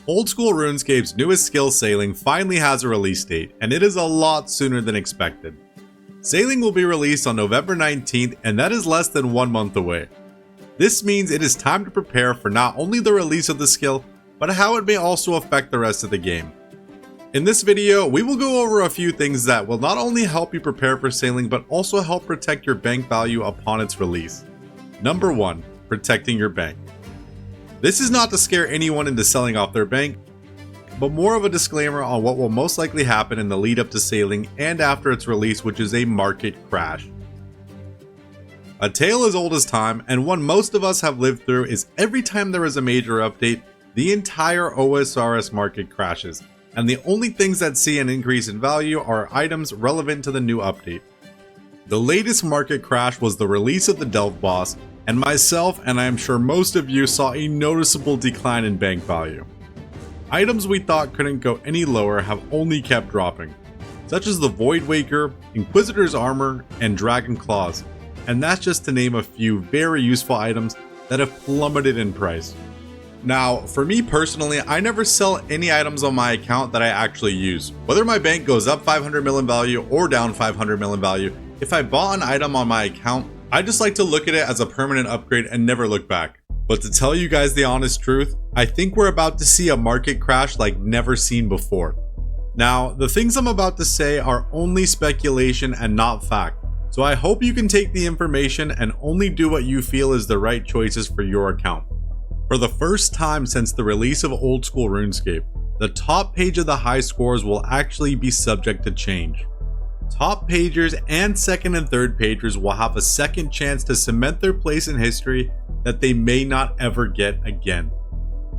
Old School RuneScape's newest skill, Sailing, finally has a release date, and it is a lot sooner than expected. Sailing will be released on November 19th, and that is less than 1 month away. This means it is time to prepare for not only the release of the skill, but how it may also affect the rest of the game. In this video, we will go over a few things that will not only help you prepare for Sailing, but also help protect your bank value upon its release. Number 1. Protecting your bank. This is not to scare anyone into selling off their bank, but more of a disclaimer on what will most likely happen in the lead up to Sailing and after its release, which is a market crash. A tale as old as time, and one most of us have lived through, is every time there is a major update, the entire OSRS market crashes, and the only things that see an increase in value are items relevant to the new update. The latest market crash was the release of the Delve boss, and myself, and I am sure most of you, saw a noticeable decline in bank value. Items we thought couldn't go any lower have only kept dropping, such as the Void Waker, Inquisitor's Armor, and Dragon Claws, and that's just to name a few very useful items that have plummeted in price. Now, for me personally, I never sell any items on my account that I actually use. Whether my bank goes up 500 mil in value or down 500 mil in value, if I bought an item on my account, I just like to look at it as a permanent upgrade and never look back. But to tell you guys the honest truth, I think we're about to see a market crash like never seen before. Now, the things I'm about to say are only speculation and not fact, so I hope you can take the information and only do what you feel is the right choices for your account. For the first time since the release of Old School RuneScape, the top page of the high scores will actually be subject to change. Top pagers and second and third pagers will have a second chance to cement their place in history that they may not ever get again.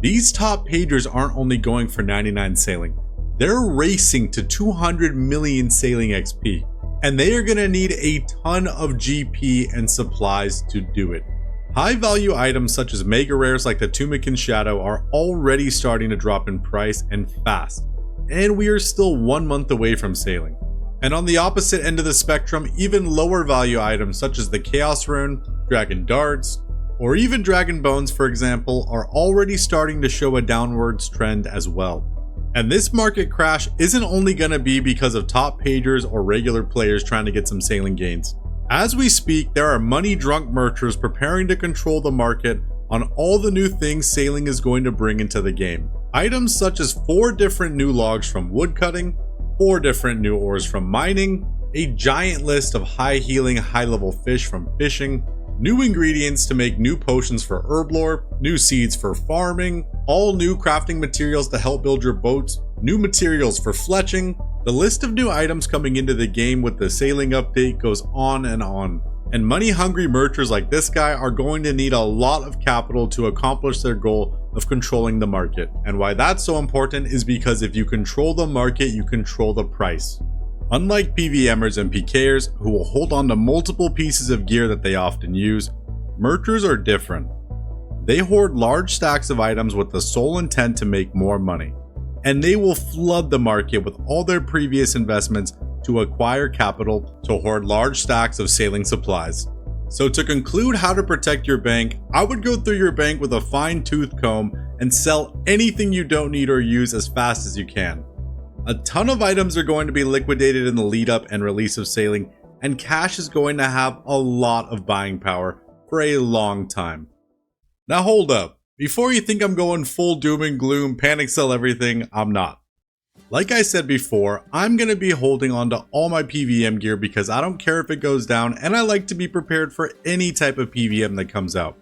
These top pagers aren't only going for 99 Sailing, they're racing to 200 million Sailing XP, and they are going to need a ton of GP and supplies to do it. High value items such as mega rares like the Tumikin Shadow are already starting to drop in price and fast, and we are still 1 month away from Sailing. And on the opposite end of the spectrum, even lower value items such as the Chaos Rune, Dragon Darts, or even Dragon Bones for example, are already starting to show a downwards trend as well. And this market crash isn't only going to be because of top pagers or regular players trying to get some Sailing gains. As we speak, there are money drunk merchers preparing to control the market on all the new things Sailing is going to bring into the game. Items such as 4 different new logs from woodcutting, 4 different new ores from mining, a giant list of high healing, high level fish from fishing, new ingredients to make new potions for herblore, new seeds for farming, all new crafting materials to help build your boats, new materials for fletching. The list of new items coming into the game with the Sailing update goes on, and money hungry merchers like this guy are going to need a lot of capital to accomplish their goal of controlling the market. And why that's so important is because if you control the market, you control the price. Unlike PVMers and PKers who will hold on to multiple pieces of gear that they often use, merchers are different. They hoard large stacks of items with the sole intent to make more money, and they will flood the market with all their previous investments to acquire capital to hoard large stacks of Sailing supplies. So to conclude how to protect your bank, I would go through your bank with a fine-tooth comb and sell anything you don't need or use as fast as you can. A ton of items are going to be liquidated in the lead up and release of Sailing, and cash is going to have a lot of buying power for a long time. Now hold up, before you think I'm going full doom and gloom, panic sell everything, I'm not. Like I said before, I'm going to be holding on to all my PVM gear because I don't care if it goes down, and I like to be prepared for any type of PVM that comes out.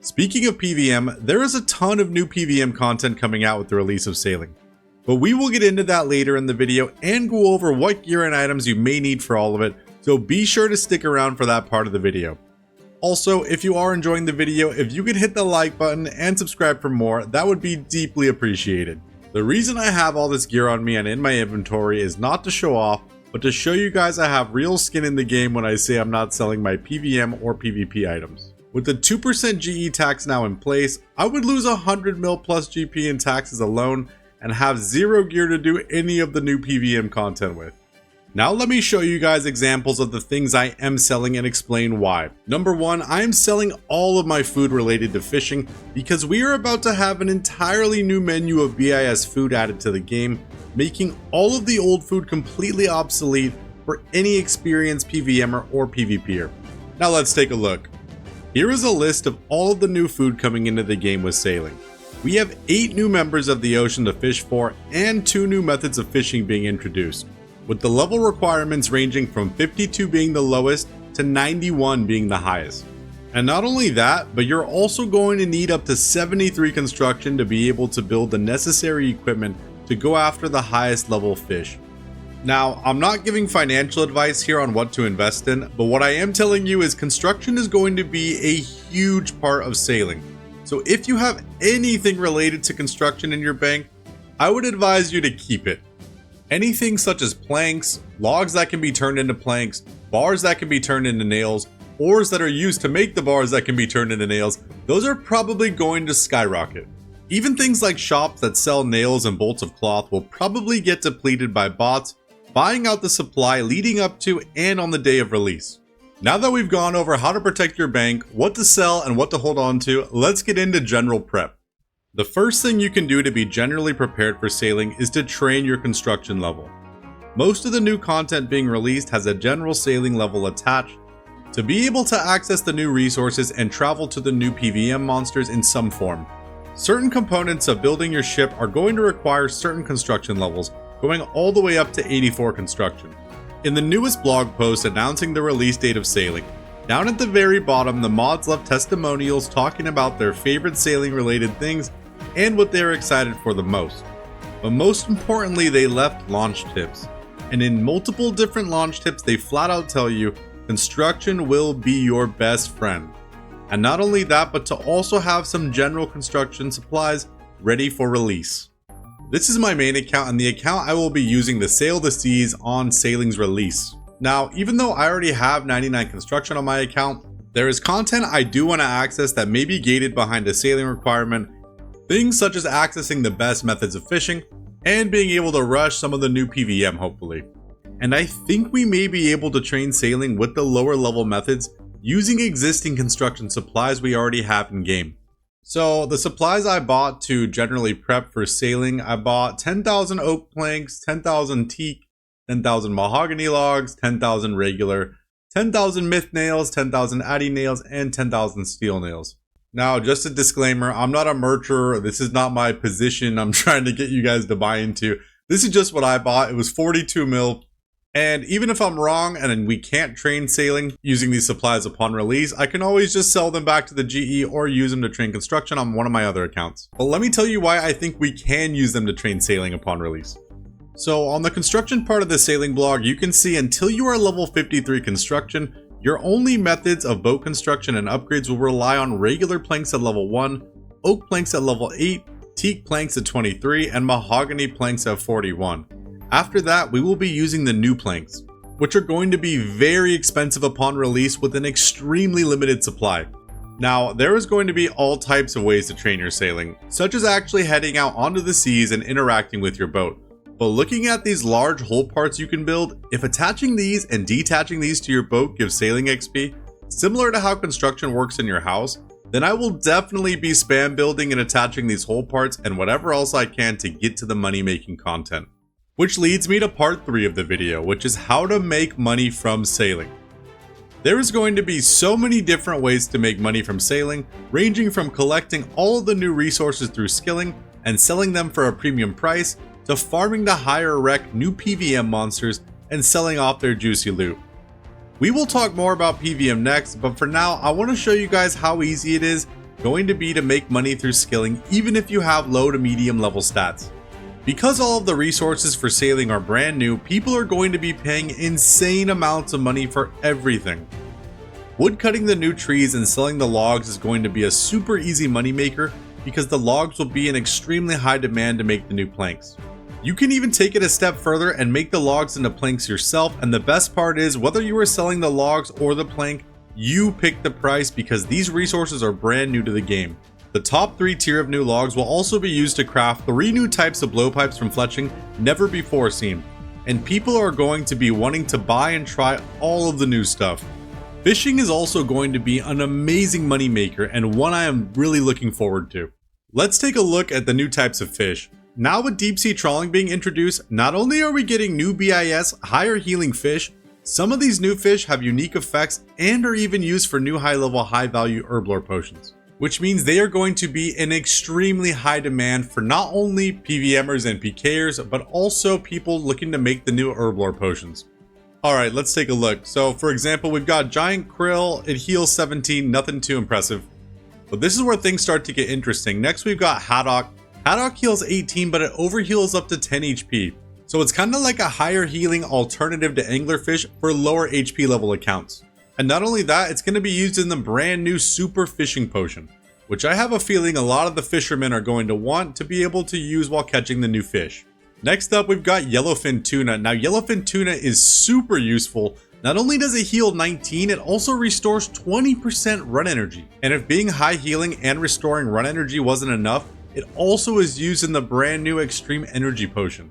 Speaking of PVM, there is a ton of new PVM content coming out with the release of Sailing, but we will get into that later in the video and go over what gear and items you may need for all of it, so be sure to stick around for that part of the video. Also, if you are enjoying the video, if you could hit the like button and subscribe for more, that would be deeply appreciated. The reason I have all this gear on me and in my inventory is not to show off, but to show you guys I have real skin in the game when I say I'm not selling my PVM or PvP items. With the 2% GE tax now in place, I would lose 100 mil plus GP in taxes alone and have zero gear to do any of the new PVM content with. Now let me show you guys examples of the things I am selling and explain why. Number 1, I am selling all of my food related to fishing because we are about to have an entirely new menu of BIS food added to the game, making all of the old food completely obsolete for any experienced PVMer or PvPer. Now let's take a look. Here is a list of all of the new food coming into the game with sailing. We have 8 new members of the ocean to fish for and 2 new methods of fishing being introduced, with the level requirements ranging from 52 being the lowest to 91 being the highest. And not only that, but you're also going to need up to 73 construction to be able to build the necessary equipment to go after the highest level fish. Now, I'm not giving financial advice here on what to invest in, but what I am telling you is construction is going to be a huge part of sailing. So if you have anything related to construction in your bank, I would advise you to keep it. Anything such as planks, logs that can be turned into planks, bars that can be turned into nails, oars that are used to make the bars that can be turned into nails, those are probably going to skyrocket. Even things like shops that sell nails and bolts of cloth will probably get depleted by bots buying out the supply leading up to and on the day of release. Now that we've gone over how to protect your bank, what to sell, and what to hold on to, let's get into general prep. The first thing you can do to be generally prepared for sailing is to train your construction level. Most of the new content being released has a general sailing level attached to be able to access the new resources and travel to the new PVM monsters in some form. Certain components of building your ship are going to require certain construction levels, going all the way up to 84 construction. In the newest blog post announcing the release date of sailing, down at the very bottom the mods left testimonials talking about their favorite sailing related things and what they are excited for the most. But most importantly, they left launch tips. And in multiple different launch tips, they flat out tell you construction will be your best friend. And not only that, but to also have some general construction supplies ready for release. This is my main account and the account I will be using to sail the seas on sailing's release. Now, even though I already have 99 construction on my account, there is content I do want to access that may be gated behind a sailing requirement. Things such as accessing the best methods of fishing and being able to rush some of the new PVM hopefully. And I think we may be able to train sailing with the lower level methods using existing construction supplies we already have in game. So the supplies I bought to generally prep for sailing, I bought 10,000 oak planks, 10,000 teak, 10,000 mahogany logs, 10,000 regular, 10,000 myth nails, 10,000 addy nails, and 10,000 steel nails. Now, just a disclaimer, I'm not a mercher. This is not my position I'm trying to get you guys to buy into. This is just what I bought. It was 42 mil. And even if I'm wrong and we can't train sailing using these supplies upon release, I can always just sell them back to the GE or use them to train construction on one of my other accounts. But let me tell you why I think we can use them to train sailing upon release. So on the construction part of the sailing blog, you can see until you are level 53 construction, your only methods of boat construction and upgrades will rely on regular planks at level 1, oak planks at level 8, teak planks at 23, and mahogany planks at 41. After that, we will be using the new planks, which are going to be very expensive upon release with an extremely limited supply. Now, there is going to be all types of ways to train your sailing, such as actually heading out onto the seas and interacting with your boat. But looking at these large hull parts you can build, if attaching these and detaching these to your boat gives sailing XP, similar to how construction works in your house, then I will definitely be spam building and attaching these hull parts and whatever else I can to get to the money making content. Which leads me to part 3 of the video, which is how to make money from sailing. There is going to be so many different ways to make money from sailing, ranging from collecting all of the new resources through skilling and selling them for a premium price, to farming to higher rec new PVM monsters and selling off their juicy loot. We will talk more about PVM next, but for now I want to show you guys how easy it is going to be to make money through skilling even if you have low to medium level stats. Because all of the resources for sailing are brand new, people are going to be paying insane amounts of money for everything. Woodcutting the new trees and selling the logs is going to be a super easy moneymaker because the logs will be in extremely high demand to make the new planks. You can even take it a step further and make the logs into planks yourself, and the best part is whether you are selling the logs or the plank, you pick the price because these resources are brand new to the game. The top 3 tier of new logs will also be used to craft 3 new types of blowpipes from fletching never before seen. and people are going to be wanting to buy and try all of the new stuff. Fishing is also going to be an amazing money maker and one I am really looking forward to. Let's take a look at the new types of fish. Now with deep sea trawling being introduced, not only are we getting new BIS higher healing fish, some of these new fish have unique effects and are even used for new high level high value herblore potions, which means they are going to be in extremely high demand for not only PVMers and PKers, but also people looking to make the new herblore potions. Alright, let's take a look. So for example, we've got Giant Krill, it heals 17, nothing too impressive. But this is where things start to get interesting. Next we've got Haddock. Haddock heals 18, but it overheals up to 10 HP. So it's kind of like a higher healing alternative to anglerfish for lower HP level accounts. And not only that, it's going to be used in the brand new Super Fishing Potion, which I have a feeling a lot of the fishermen are going to want to be able to use while catching the new fish. Next up, we've got Yellowfin Tuna. Now, Yellowfin Tuna is super useful. Not only does it heal 19, it also restores 20% run energy. And if being high healing and restoring run energy wasn't enough, it also is used in the brand new Extreme Energy Potion.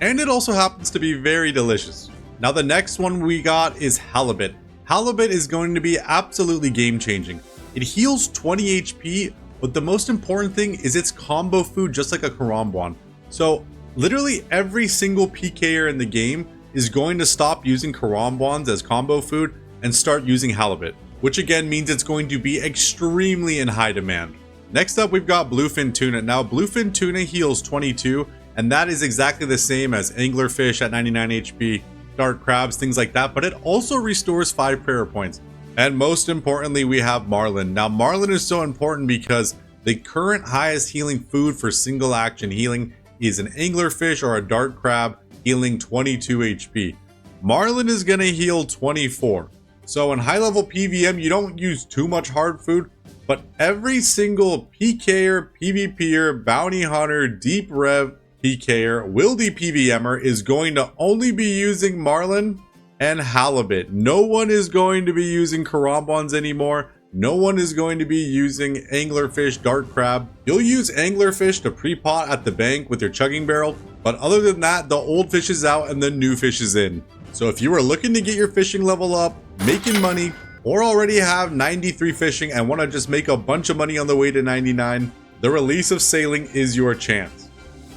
And it also happens to be very delicious. Now, the next one we got is Halibut. Halibut is going to be absolutely game changing. It heals 20 HP, but the most important thing is it's combo food just like a Karambwan. So literally every single PKer in the game is going to stop using Karambwans as combo food and start using Halibut, which again means it's going to be extremely in high demand. Next up, we've got Bluefin Tuna. Now, Bluefin Tuna heals 22, and that is exactly the same as Anglerfish at 99 HP, Dark Crabs, things like that, but it also restores 5 prayer points. And most importantly, we have Marlin. Now, Marlin is so important because the current highest healing food for single action healing is an Anglerfish or a Dark Crab healing 22 HP. Marlin is going to heal 24. So in high level PVM, you don't use too much hard food, but every single PKer, PvPer, Bounty Hunter, Deep Rev, PKer, Wildy PVMer is going to only be using Marlin and Halibut. No one is going to be using Karambwans anymore. No one is going to be using Anglerfish, Dark Crab. You'll use Anglerfish to pre-pot at the bank with your chugging barrel, but other than that, the old fish is out and the new fish is in. So if you are looking to get your fishing level up, making money, or already have 93 fishing and want to just make a bunch of money on the way to 99, the release of sailing is your chance.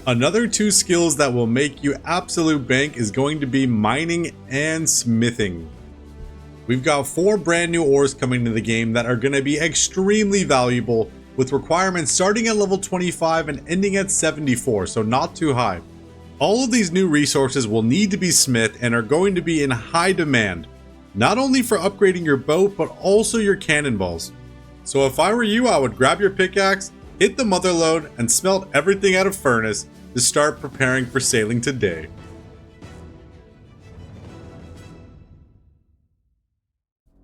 Another 2 skills that will make you absolute bank is going to be mining and smithing. We've got 4 brand new ores coming to the game that are going to be extremely valuable, with requirements starting at level 25 and ending at 74, so not too high. All of these new resources will need to be smithed and are going to be in high demand, not only for upgrading your boat, but also your cannonballs. So if I were you, I would grab your pickaxe, hit the mother lode, and smelt everything out of furnace to start preparing for sailing today.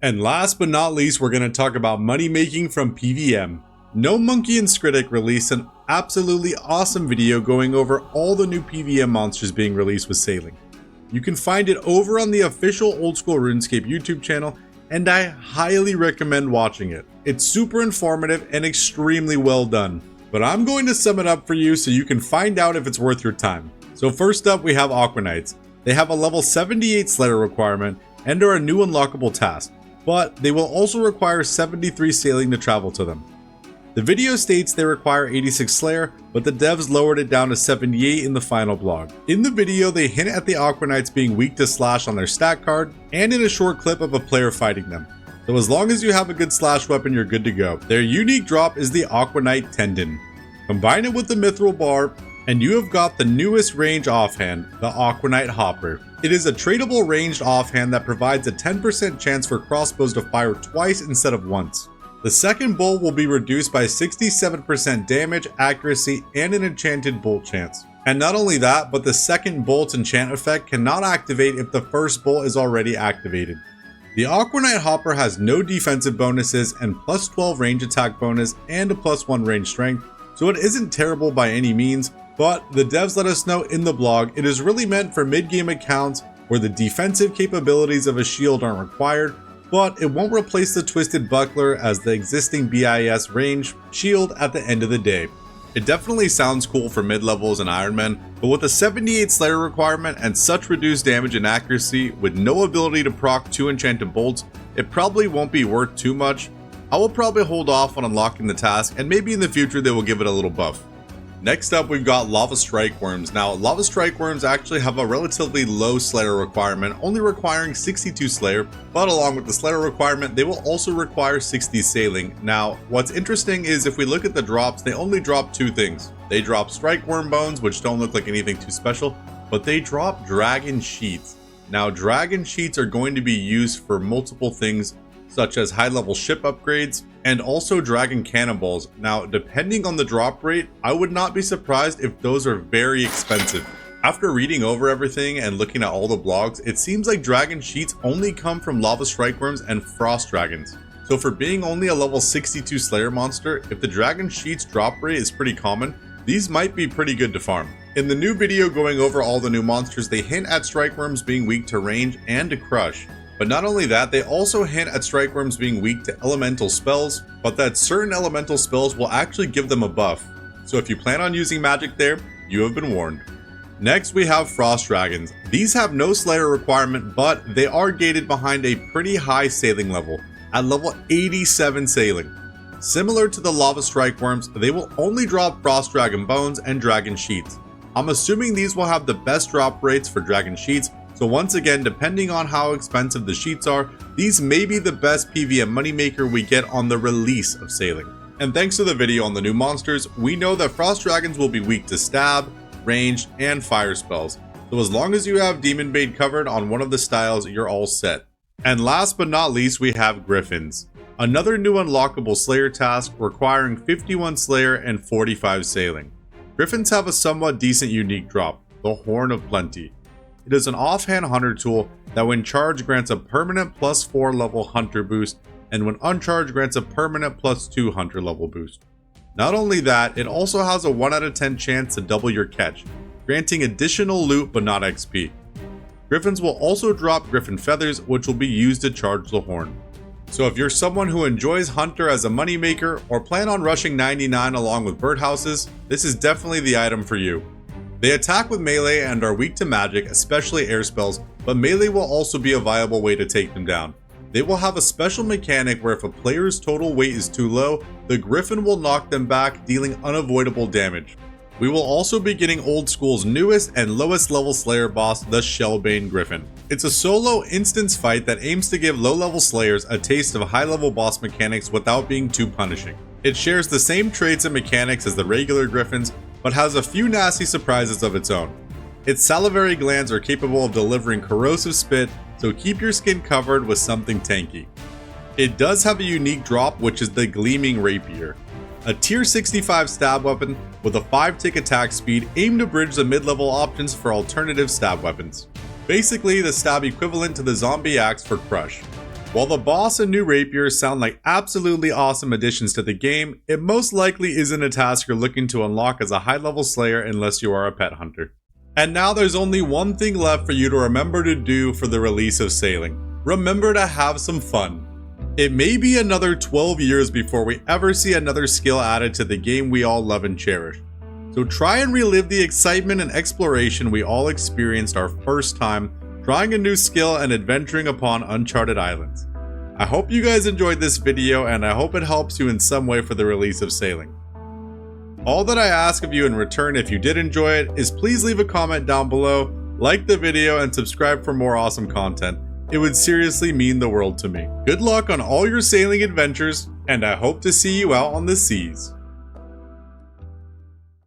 And last but not least, we're going to talk about money making from PVM. No Monkey and Skritic released an absolutely awesome video going over all the new PVM monsters being released with sailing. You can find it over on the official Old School RuneScape YouTube channel, and I highly recommend watching it. It's super informative and extremely well done. But I'm going to sum it up for you so you can find out if it's worth your time. So first up, we have Aqua Knights. They have a level 78 Slayer requirement and are a new unlockable task, but they will also require 73 sailing to travel to them. The video states they require 86 Slayer, but the devs lowered it down to 78 in the final blog. In the video, they hint at the Aqua Knights being weak to slash on their stat card, and in a short clip of a player fighting them. So as long as you have a good slash weapon, you're good to go. Their unique drop is the Aqua Knight Tendon. Combine it with the Mithril Barb, and you have got the newest range offhand, the Aqua Knight Hopper. It is a tradable ranged offhand that provides a 10% chance for crossbows to fire twice instead of once. The second bolt will be reduced by 67% damage, accuracy, and an enchanted bolt chance. And not only that, but the second bolt's enchant effect cannot activate if the first bolt is already activated. The Aqua Knight Hopper has no defensive bonuses and plus 12 range attack bonus and a plus 1 range strength, so it isn't terrible by any means, but the devs let us know in the blog it is really meant for mid-game accounts where the defensive capabilities of a shield aren't required, but it won't replace the Twisted Buckler as the existing BIS range shield at the end of the day. It definitely sounds cool for mid-levels and Ironmen, but with a 78 Slayer requirement and such reduced damage and accuracy with no ability to proc 2 enchanted bolts, it probably won't be worth too much. I will probably hold off on unlocking the task, and maybe in the future they will give it a little buff. Next up, we've got Lava Strike Worms. Now, Lava Strike Worms actually have a relatively low Slayer requirement, only requiring 62 Slayer, but along with the Slayer requirement, they will also require 60 Sailing. Now, what's interesting is if we look at the drops, they only drop 2 things. They drop Strike Worm Bones, which don't look like anything too special, but they drop Dragon Sheets. Now, Dragon Sheets are going to be used for multiple things, such as high-level ship upgrades, and also Dragon Cannonballs. Now, depending on the drop rate, I would not be surprised if those are very expensive. After reading over everything and looking at all the blogs, it seems like Dragon Sheets only come from Lava Strike Worms and Frost Dragons. So for being only a level 62 Slayer monster, if the Dragon Sheets drop rate is pretty common, these might be pretty good to farm. In the new video going over all the new monsters, they hint at Strike Worms being weak to range and to crush. But not only that, they also hint at Strike Worms being weak to elemental spells, but that certain elemental spells will actually give them a buff. So if you plan on using magic there, you have been warned. Next, we have Frost Dragons. These have no Slayer requirement, but they are gated behind a pretty high Sailing level, at level 87 Sailing. Similar to the Lava Strike Worms, they will only drop Frost Dragon Bones and Dragon Sheets. I'm assuming these will have the best drop rates for Dragon Sheets, so once again, depending on how expensive the sheets are, these may be the best PvM moneymaker we get on the release of Sailing. And thanks to the video on the new monsters, we know that Frost Dragons will be weak to stab, ranged, and fire spells. So as long as you have Demon Bait covered on one of the styles, you're all set. And last but not least, we have Griffins. Another new unlockable Slayer task requiring 51 Slayer and 45 Sailing. Griffins have a somewhat decent unique drop, the Horn of Plenty. It is an offhand hunter tool that when charged grants a permanent +4 level hunter boost, and when uncharged grants a permanent +2 hunter level boost. Not only that, it also has a 1 out of 10 chance to double your catch, granting additional loot but not XP. Griffins will also drop Griffin Feathers, which will be used to charge the horn. So if you're someone who enjoys Hunter as a moneymaker or plan on rushing 99 along with birdhouses, this is definitely the item for you. They attack with melee and are weak to magic, especially air spells, but melee will also be a viable way to take them down. They will have a special mechanic where if a player's total weight is too low, the Griffin will knock them back, dealing unavoidable damage. We will also be getting Old School's newest and lowest level Slayer boss, the Shellbane Griffin. It's a solo instance fight that aims to give low level Slayers a taste of high level boss mechanics without being too punishing. It shares the same traits and mechanics as the regular Griffins, but has a few nasty surprises of its own. Its salivary glands are capable of delivering corrosive spit, so keep your skin covered with something tanky. It does have a unique drop, which is the Gleaming Rapier, a tier 65 stab weapon with a 5-tick attack speed aimed to bridge the mid-level options for alternative stab weapons. Basically the stab equivalent to the zombie axe for crush. While the boss and new rapiers sound like absolutely awesome additions to the game, it most likely isn't a task you're looking to unlock as a high-level Slayer unless you are a pet hunter. And now there's only one thing left for you to remember to do for the release of Sailing. Remember to have some fun. It may be another 12 years before we ever see another skill added to the game we all love and cherish. So try and relive the excitement and exploration we all experienced our first time trying a new skill and adventuring upon uncharted islands. I hope you guys enjoyed this video and I hope it helps you in some way for the release of Sailing. All that I ask of you in return if you did enjoy it is please leave a comment down below, like the video and subscribe for more awesome content. It would seriously mean the world to me. Good luck on all your sailing adventures and I hope to see you out on the seas.